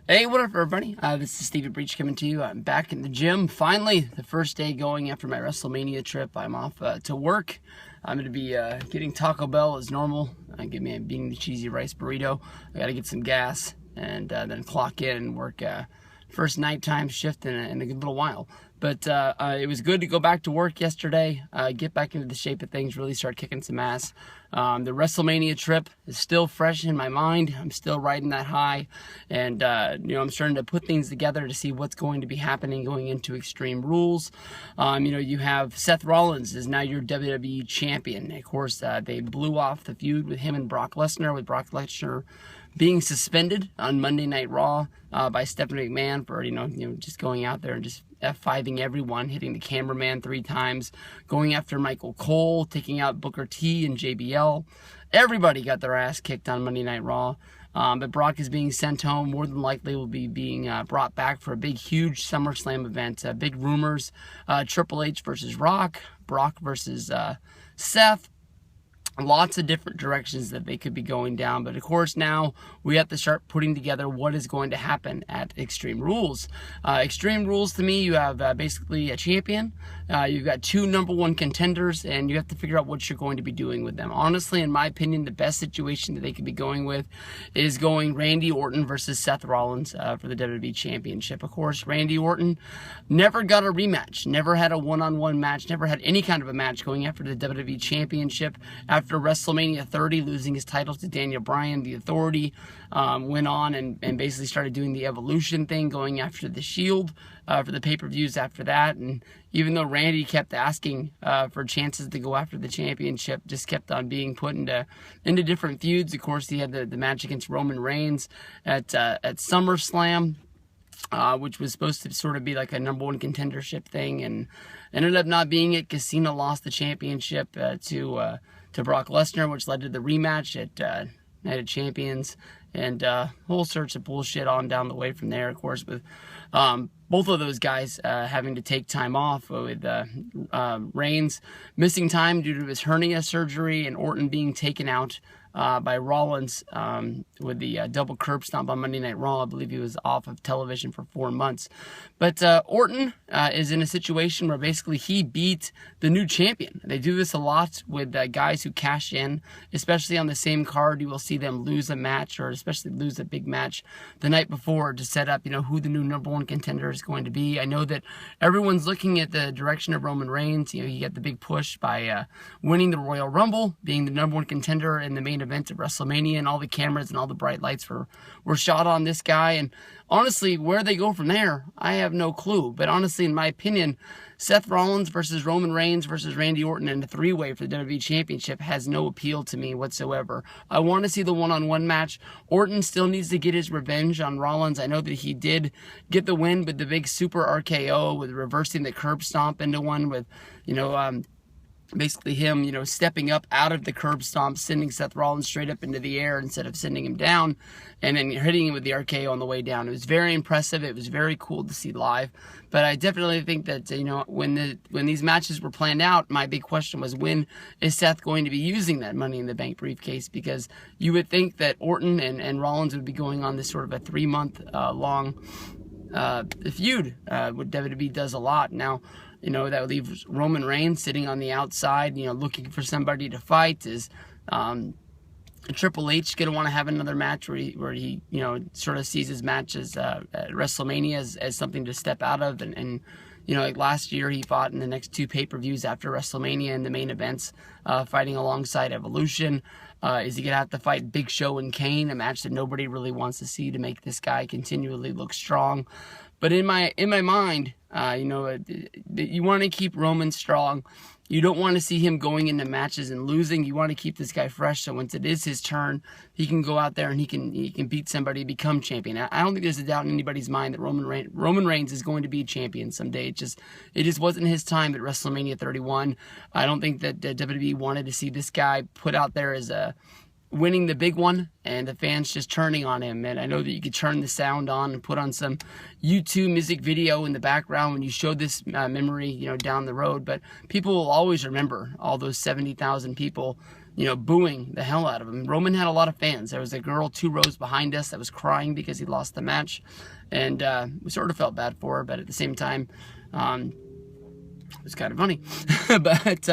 Hey, what up, everybody? This is Stevie Breach coming to you. I'm back in the gym. Finally, the first day going after my WrestleMania trip. I'm off to work. I'm going to be getting Taco Bell as normal. Give me a bean cheesy rice burrito. I got to get some gas and then clock in and work first nighttime shift in a good little while. But it was good to go back to work yesterday, get back into the shape of things, really start kicking some ass. The WrestleMania trip is still fresh in my mind. I'm still riding that high, and I'm starting to put things together to see what's going to be happening going into Extreme Rules. You have Seth Rollins is now your WWE champion. Of course, they blew off the feud with him and Brock Lesnar, with Brock Lesnar being suspended on Monday Night Raw by Stephanie McMahon for just going out there and just F5ing everyone, hitting the cameraman 3 times, going after Michael Cole, taking out Booker T and JBL. Everybody got their ass kicked on Monday Night Raw. But Brock is being sent home. More than likely will be being brought back for a big, huge SummerSlam event. Big rumors, Triple H versus Rock, Brock versus Seth. Lots of different directions that they could be going down, but of course now we have to start putting together what is going to happen at Extreme Rules. Extreme Rules, to me, you have basically a champion, you've got 2 #1 contenders, and you have to figure out what you're going to be doing with them. Honestly, in my opinion, the best situation that they could be going with is going Randy Orton versus Seth Rollins for the WWE Championship. Of course, Randy Orton never got a rematch, never had a one-on-one match, never had any kind of a match going after the WWE Championship. After WrestleMania 30, losing his title to Daniel Bryan, the Authority went on and basically started doing the Evolution thing, going after the Shield for the pay-per-views after that. And even though Randy kept asking for chances to go after the championship, just kept on being put into different feuds. Of course, he had the match against Roman Reigns at SummerSlam, which was supposed to sort of be like a #1 contendership thing, and ended up not being it. Cena lost the championship to Brock Lesnar, which led to the rematch at Night of Champions, and whole sorts of bullshit on down the way from there, of course, with both of those guys having to take time off, with Reigns missing time due to his hernia surgery, and Orton being taken out by Rollins with the double curb stomp on Monday Night Raw. I believe he was off of television for 4 months. But Orton is in a situation where basically he beat the new champion. They do this a lot with guys who cash in, especially on the same card. You will see them lose a match, or especially lose a big match the night before, to set up who the new #1 contender is going to be. I know that everyone's looking at the direction of Roman Reigns. He got the big push by winning the Royal Rumble, being the #1 contender in the main event of WrestleMania, and all the cameras and all the bright lights were shot on this guy. And honestly, where they go from there, I have no clue. But honestly, in my opinion, Seth Rollins versus Roman Reigns versus Randy Orton in a 3-way for the WWE Championship has no appeal to me whatsoever. I want to see the one-on-one match. Orton still needs to get his revenge on Rollins. I know that he did get the win with the big super RKO, with reversing the curb stomp into one, with basically him, stepping up out of the curb stomp, sending Seth Rollins straight up into the air instead of sending him down, and then hitting him with the RKO on the way down. It was very impressive. It was very cool to see live. But I definitely think that, when these matches were planned out, my big question was, when is Seth going to be using that Money in the Bank briefcase? Because you would think that Orton and Rollins would be going on this sort of a 3-month long feud, what WWE does a lot. Now, that leaves Roman Reigns sitting on the outside, looking for somebody to fight. Is Triple H going to want to have another match where he sort of sees his matches at WrestleMania as something to step out of? And like last year, he fought in the next 2 pay-per-views after WrestleMania in the main events, fighting alongside Evolution. Is he going to have to fight Big Show and Kane, a match that nobody really wants to see, to make this guy continually look strong? But in my mind, you want to keep Roman strong. You don't want to see him going into matches and losing. You want to keep this guy fresh, so once it is his turn, he can go out there and he can beat somebody, become champion. I don't think there's a doubt in anybody's mind that Roman Reigns is going to be champion someday. It just wasn't his time at WrestleMania 31. I don't think that WWE wanted to see this guy put out there as winning the big one, and the fans just turning on him. And I know that you could turn the sound on and put on some YouTube music video in the background when you show this memory, down the road. But people will always remember all those 70,000 people booing the hell out of him. Roman had a lot of fans. There was a girl 2 rows behind us that was crying because he lost the match, and we sort of felt bad for her, but at the same time, it was kind of funny. But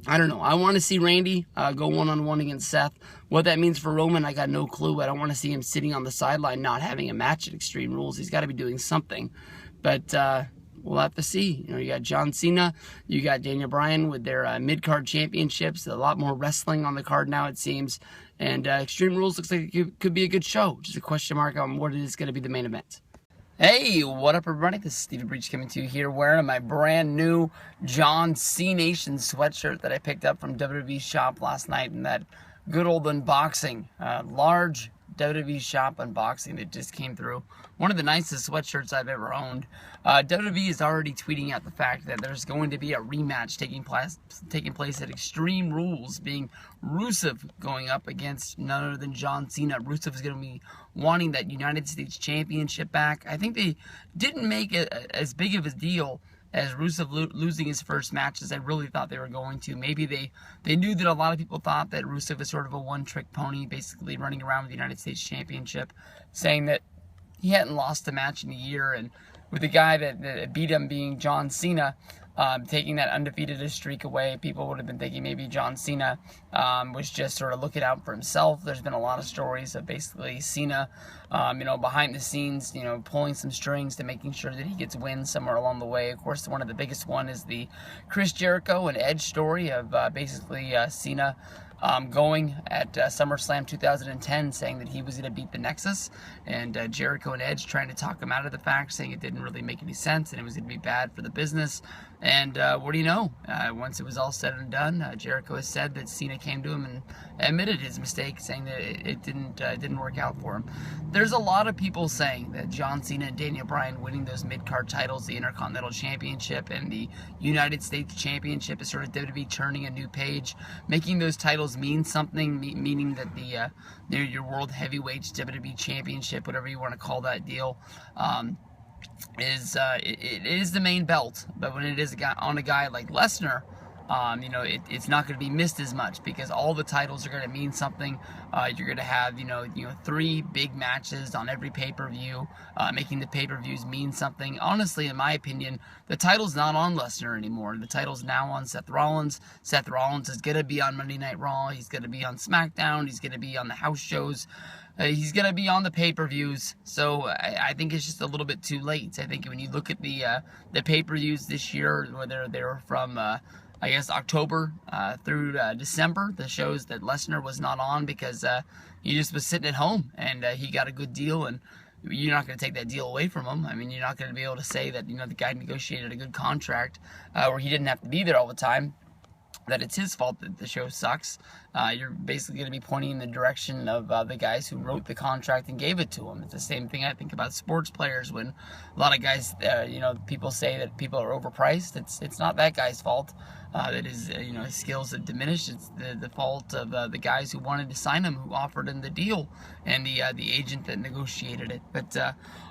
I don't know. I want to see Randy go one-on-one against Seth. What that means for Roman, I got no clue. I don't want to see him sitting on the sideline not having a match at Extreme Rules. He's got to be doing something. But we'll have to see. You got John Cena, you got Daniel Bryan with their mid-card championships. A lot more wrestling on the card now, it seems. And Extreme Rules looks like it could be a good show. Just a question mark on what is going to be the main event. Hey, what up, everybody? This is Stevie Breach coming to you here wearing my brand new John C. Nation sweatshirt that I picked up from WWE Shop last night in that good old unboxing. Large WWE Shop unboxing that just came through. One of the nicest sweatshirts I've ever owned. WWE is already tweeting out the fact that there's going to be a rematch taking place at Extreme Rules, being Rusev going up against none other than John Cena. Rusev is going to be wanting that United States Championship back. I think they didn't make it as big of a deal as Rusev losing his first match as I really thought they were going to. Maybe they knew that a lot of people thought that Rusev is sort of a one-trick pony, basically running around with the United States Championship, saying that he hadn't lost a match in a year, and with the guy that beat him being John Cena, taking that undefeated streak away, people would have been thinking maybe John Cena was just sort of looking out for himself. There's been a lot of stories of basically Cena, behind the scenes, pulling some strings to making sure that he gets wins somewhere along the way. Of course, one of the biggest one is the Chris Jericho and Edge story of basically Cena going at SummerSlam 2010, saying that he was going to beat the Nexus, and Jericho and Edge trying to talk him out of the fact, saying it didn't really make any sense and it was going to be bad for the business. And what do you know? Once it was all said and done, Jericho has said that Cena came to him and admitted his mistake, saying that it didn't work out for him. There's a lot of people saying that John Cena and Daniel Bryan winning those mid-card titles, the Intercontinental Championship and the United States Championship, is sort of WWE turning a new page, making those titles mean something, meaning that your World Heavyweight WWE Championship, whatever you want to call that deal, it is the main belt. But when it is on a guy like Lesnar, it's not going to be missed as much because all the titles are going to mean something. You're going to have 3 big matches on every pay-per-view, making the pay-per-views mean something. Honestly, in my opinion, the title's not on Lesnar anymore. The title's now on Seth Rollins. Seth Rollins is going to be on Monday Night Raw. He's going to be on SmackDown. He's going to be on the house shows. He's going to be on the pay-per-views, so I think it's just a little bit too late. I think when you look at the pay-per-views this year, whether they're from I guess October through December, the shows that Lesnar was not on because he just was sitting at home and he got a good deal, and you're not going to take that deal away from him. I mean, you're not going to be able to say that the guy negotiated a good contract where he didn't have to be there all the time, that it's his fault that the show sucks. You're basically going to be pointing in the direction of the guys who wrote the contract and gave it to him. It's the same thing I think about sports players when a lot of guys, people say that people are overpriced. It's not that guy's fault that his skills have diminished. It's the fault of the guys who wanted to sign him, who offered him the deal, and the agent that negotiated it. But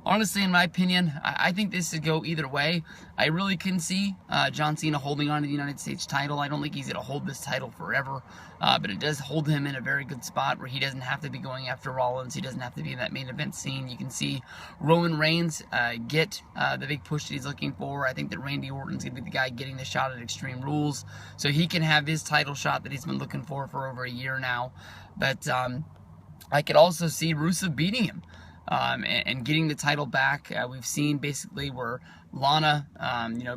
honestly, in my opinion, I think this could go either way. I really couldn't see John Cena holding on to the United States title. I don't think he's going to hold this title forever, but it does hold him in a very good spot where he doesn't have to be going after Rollins. He doesn't have to be in that main event scene. You can see Roman Reigns get the big push that he's looking for. I think that Randy Orton's going to be the guy getting the shot at Extreme Rules, so he can have his title shot that he's been looking for over a year now. But I could also see Rusev beating him and getting the title back. We've seen basically where Lana,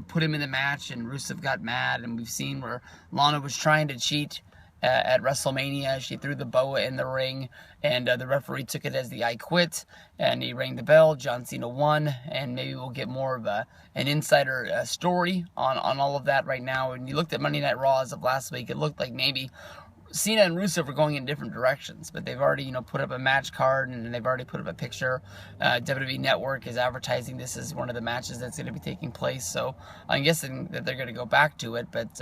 put him in the match and Rusev got mad, and we've seen where Lana was trying to cheat at WrestleMania. She threw the boa in the ring, and the referee took it as the I quit, and he rang the bell. John Cena won, and maybe we'll get more of an insider story on all of that right now. When you looked at Monday Night Raw as of last week, it looked like maybe Cena and Rusev are going in different directions, but they've already, put up a match card, and they've already put up a picture. WWE Network is advertising this as one of the matches that's going to be taking place, so I'm guessing that they're going to go back to it. But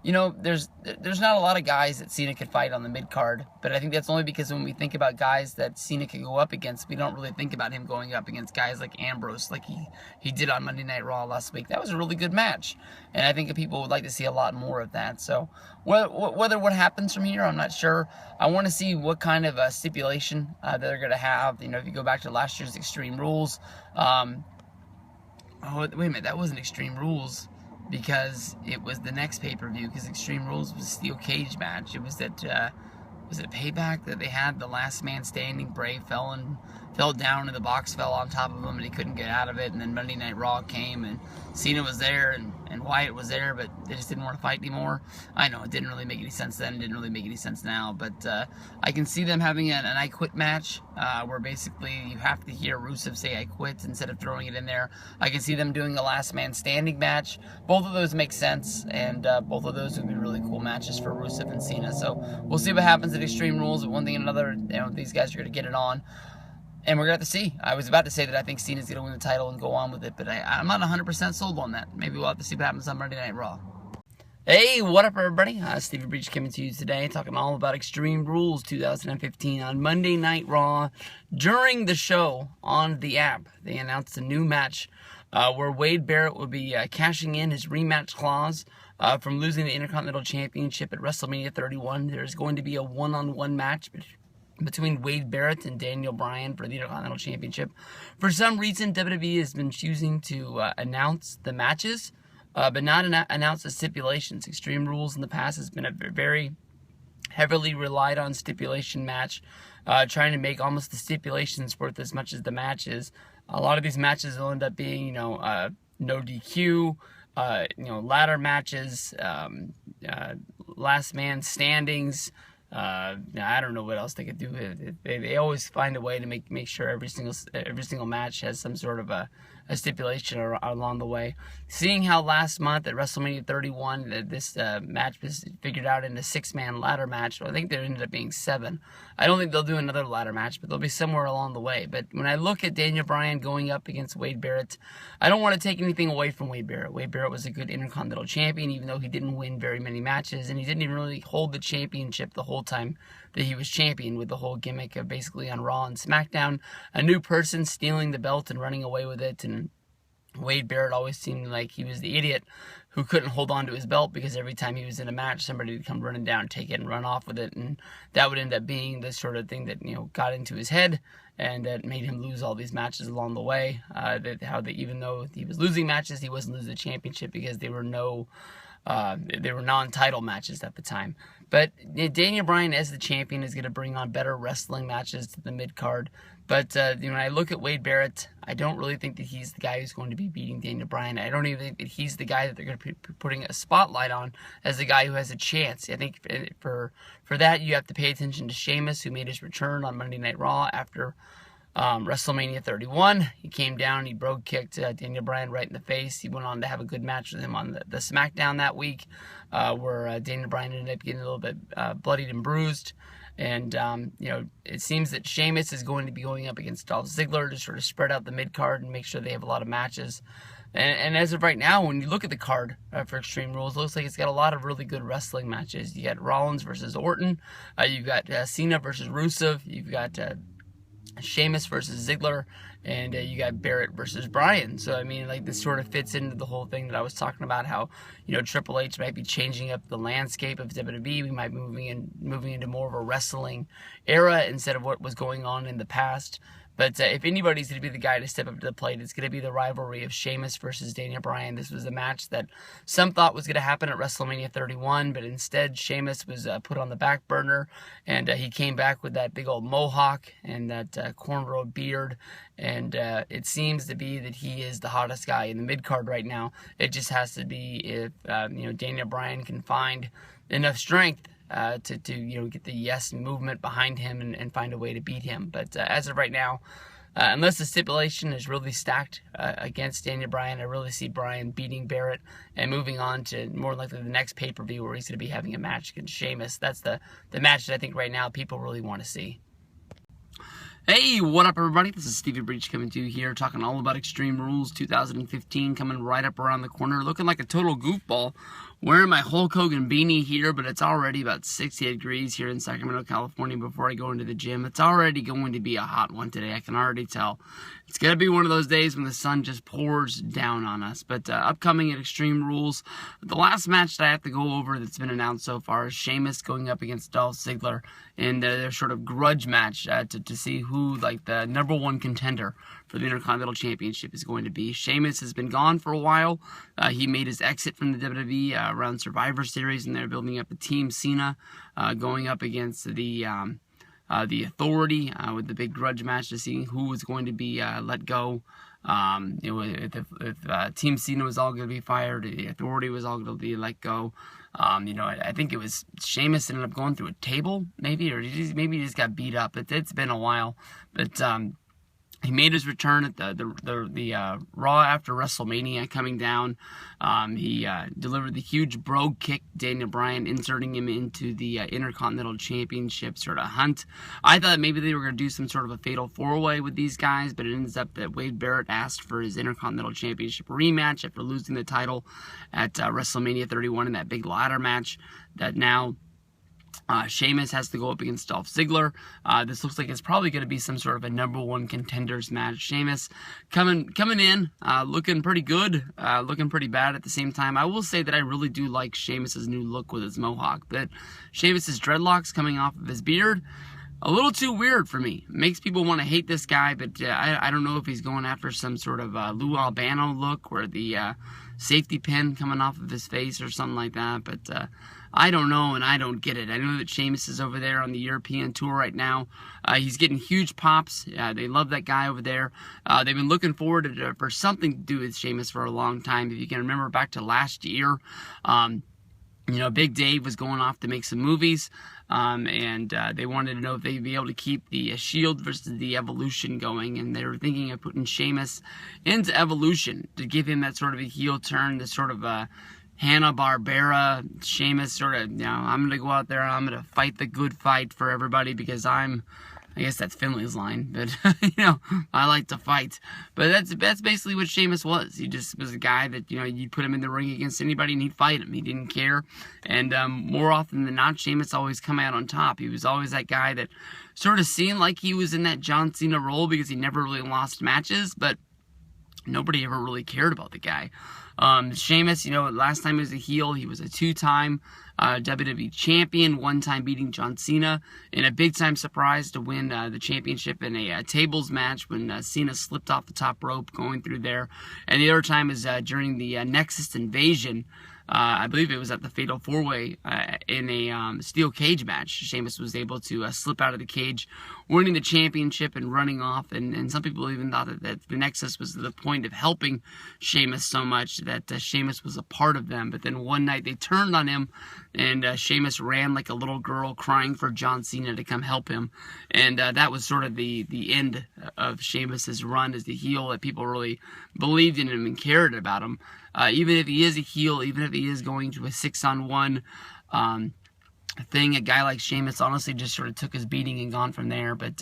You know, there's not a lot of guys that Cena could fight on the mid-card, but I think that's only because when we think about guys that Cena could go up against, we don't really think about him going up against guys like Ambrose, like he did on Monday Night Raw last week. That was a really good match, and I think people would like to see a lot more of that. So whether what happens from here, I'm not sure. I want to see what kind of stipulation that they're going to have. You know, if you go back to last year's Extreme Rules, oh, wait a minute, that wasn't Extreme Rules, because it was the next pay-per-view, because Extreme Rules was a steel cage match. It was that, was it Payback that they had the last man standing? Bray fell down and the box fell on top of him and he couldn't get out of it, and then Monday Night Raw came and Cena was there and Wyatt was there, but they just didn't want to fight anymore. I know, it didn't really make any sense then, it didn't really make any sense now, but I can see them having an I quit match, where basically you have to hear Rusev say I quit instead of throwing it in there. I can see them doing a last man standing match. Both of those make sense, and both of those would be really cool matches for Rusev and Cena. So we'll see what happens at Extreme Rules. One thing and another, you know, these guys are going to get it on. And we're going to have to see. I was about to say that I think Cena's going to win the title and go on with it, but I'm not 100% sold on that. Maybe we'll have to see what happens on Monday Night Raw. Hey, what up, everybody? Stevie Breach coming to you today, talking all about Extreme Rules 2015 on Monday Night Raw. During the show on the app, they announced a new match where Wade Barrett will be cashing in his rematch clause from losing the Intercontinental Championship at WrestleMania 31. There's going to be a one-on-one match between Wade Barrett and Daniel Bryan for the Intercontinental Championship. For some reason, WWE has been choosing to announce the matches, but not announce the stipulations. Extreme Rules in the past has been a very heavily relied on stipulation match, trying to make almost the stipulations worth as much as the matches. A lot of these matches will end up being, you know, no DQ, you know, ladder matches, last man standings. I don't know what else they could do. They always find a way to make sure every single match has some sort of a stipulation along the way. Seeing how last month at WrestleMania 31 this match was figured out in a 6-man ladder match. I think there ended up being 7. I don't think they'll do another ladder match, but they'll be somewhere along the way. But when I look at Daniel Bryan going up against Wade Barrett, I don't want to take anything away from Wade Barrett. Wade Barrett was a good Intercontinental Champion, even though he didn't win very many matches, and he didn't even really hold the championship the whole time that he was champion, with the whole gimmick of basically on Raw and SmackDown, a new person stealing the belt and running away with it. And Wade Barrett always seemed like he was the idiot who couldn't hold on to his belt, because every time he was in a match, somebody would come running down, take it, and run off with it, and that would end up being the sort of thing that, you know, got into his head, and that made him lose all these matches along the way. Even though he was losing matches, he wasn't losing the championship because they were non-title matches at the time. But Daniel Bryan as the champion is going to bring on better wrestling matches to the mid-card. But when I look at Wade Barrett, I don't really think that he's the guy who's going to be beating Daniel Bryan. I don't even think that he's the guy that they're going to be putting a spotlight on as the guy who has a chance. I think for that, you have to pay attention to Sheamus, who made his return on Monday Night Raw after WrestleMania 31. He came down, he kicked Daniel Bryan right in the face. He went on to have a good match with him on the SmackDown that week, where Daniel Bryan ended up getting a little bit bloodied and bruised. And, it seems that Sheamus is going to be going up against Dolph Ziggler to sort of spread out the mid-card and make sure they have a lot of matches. And as of right now, when you look at the card for Extreme Rules, it looks like it's got a lot of really good wrestling matches. You got Rollins versus Orton. You've got Cena versus Rusev. You've got Sheamus versus Ziggler, and you got Barrett versus Bryan. So, I mean, like, this sort of fits into the whole thing that I was talking about, how, Triple H might be changing up the landscape of WWE. We might be moving into more of a wrestling era instead of what was going on in the past. But if anybody's going to be the guy to step up to the plate, it's going to be the rivalry of Sheamus versus Daniel Bryan. This was a match that some thought was going to happen at WrestleMania 31, but instead Sheamus was put on the back burner, and he came back with that big old mohawk and that cornrow beard, and it seems to be that he is the hottest guy in the mid-card right now. It just has to be if Daniel Bryan can find enough strength to get the yes movement behind him and find a way to beat him. But as of right now, unless the stipulation is really stacked against Daniel Bryan, I really see Bryan beating Barrett and moving on to more likely the next pay-per-view where he's going to be having a match against Sheamus. That's the match that I think right now people really want to see. Hey, what up, everybody? This is Stevie Breach coming to you here, talking all about Extreme Rules 2015, coming right up around the corner, looking like a total goofball Wearing my Hulk Hogan beanie here, but it's already about 68 degrees here in Sacramento, California before I go into the gym. It's already going to be a hot one today. I can already tell. It's going to be one of those days when the sun just pours down on us. But upcoming at Extreme Rules, the last match that I have to go over that's been announced so far is Sheamus going up against Dolph Ziggler in their sort of grudge match to see who like the #1 contender for the Intercontinental Championship is going to be. Sheamus has been gone for a while. He made his exit from the WWE around Survivor Series, and they're building up a Team Cena going up against the Authority with the big grudge match to see who was going to be let go. If Team Cena was all going to be fired, the Authority was all going to be let go. I think it was Sheamus ended up going through a table, maybe, or maybe he just got beat up. It's been a while, but he made his return at the Raw after WrestleMania coming down. He delivered the huge brogue kick, Daniel Bryan, inserting him into the Intercontinental Championship sort of hunt. I thought maybe they were going to do some sort of a fatal four-way with these guys, but it ends up that Wade Barrett asked for his Intercontinental Championship rematch after losing the title at WrestleMania 31 in that big ladder match that now Sheamus has to go up against Dolph Ziggler. This looks like it's probably going to be some sort of a #1 contenders match. Sheamus coming in, looking pretty good, looking pretty bad at the same time. I will say that I really do like Sheamus's new look with his mohawk, but Sheamus's dreadlocks coming off of his beard, a little too weird for me. Makes people want to hate this guy, but I don't know if he's going after some sort of Lou Albano look where the safety pin coming off of his face or something like that, but I don't know, and I don't get it. I know that Sheamus is over there on the European tour right now. He's getting huge pops. They love that guy over there. They've been looking forward for something to do with Sheamus for a long time. If you can remember back to last year, Big Dave was going off to make some movies, and they wanted to know if they'd be able to keep the Shield versus the Evolution going, and they were thinking of putting Sheamus into Evolution to give him that sort of a heel turn, this sort of Hanna-Barbera, Sheamus sort of, I'm going to go out there and I'm going to fight the good fight for everybody because I guess that's Finley's line, but, I like to fight. But that's basically what Sheamus was. He just was a guy that, you'd put him in the ring against anybody and he'd fight him. He didn't care. And more often than not, Sheamus always come out on top. He was always that guy that sort of seemed like he was in that John Cena role because he never really lost matches, but nobody ever really cared about the guy. Sheamus, last time he was a heel, he was a 2-time WWE champion, 1 time beating John Cena in a big-time surprise to win the championship in a tables match when Cena slipped off the top rope going through there. And the other time is during the Nexus Invasion. I believe it was at the Fatal 4-Way in a steel cage match. Sheamus was able to slip out of the cage, winning the championship and running off. And some people even thought that the Nexus was the point of helping Sheamus so much that Sheamus was a part of them. But then one night they turned on him, and Sheamus ran like a little girl crying for John Cena to come help him. And that was sort of the end of Sheamus's run as the heel, that people really believed in him and cared about him. Even if he is a heel, even if he is going to a 6-on-1 thing, a guy like Sheamus honestly just sort of took his beating and gone from there. But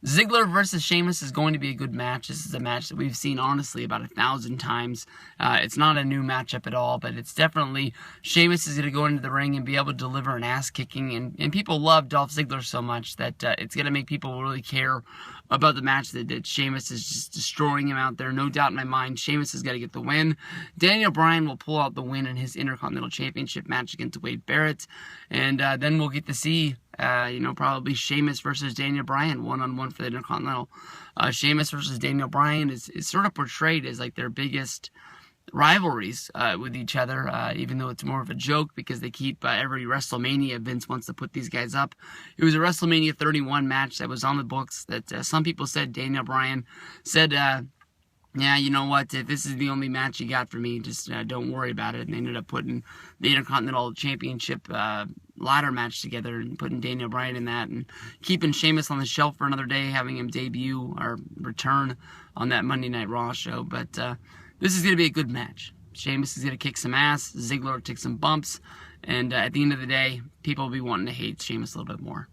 Ziggler versus Sheamus is going to be a good match. This is a match that we've seen honestly about 1,000 times. It's not a new matchup at all, but it's definitely Sheamus is going to go into the ring and be able to deliver an ass kicking, and people love Dolph Ziggler so much that it's going to make people really care about the match that Sheamus is just destroying him out there. No doubt in my mind, Sheamus has got to get the win. Daniel Bryan will pull out the win in his Intercontinental Championship match against Wade Barrett, and then we'll get to see, probably Sheamus versus Daniel Bryan, 1-on-1 for the Intercontinental. Sheamus versus Daniel Bryan is sort of portrayed as like their biggest rivalries with each other, even though it's more of a joke because they keep every WrestleMania. Vince wants to put these guys up. It was a WrestleMania 31 match that was on the books that some people said Daniel Bryan said, yeah, you know what, if this is the only match you got for me, just don't worry about it. And they ended up putting the Intercontinental Championship ladder match together and putting Daniel Bryan in that and keeping Sheamus on the shelf for another day, having him debut or return on that Monday Night Raw show. But this is going to be a good match. Sheamus is going to kick some ass. Ziggler will take some bumps. And at the end of the day, people will be wanting to hate Sheamus a little bit more.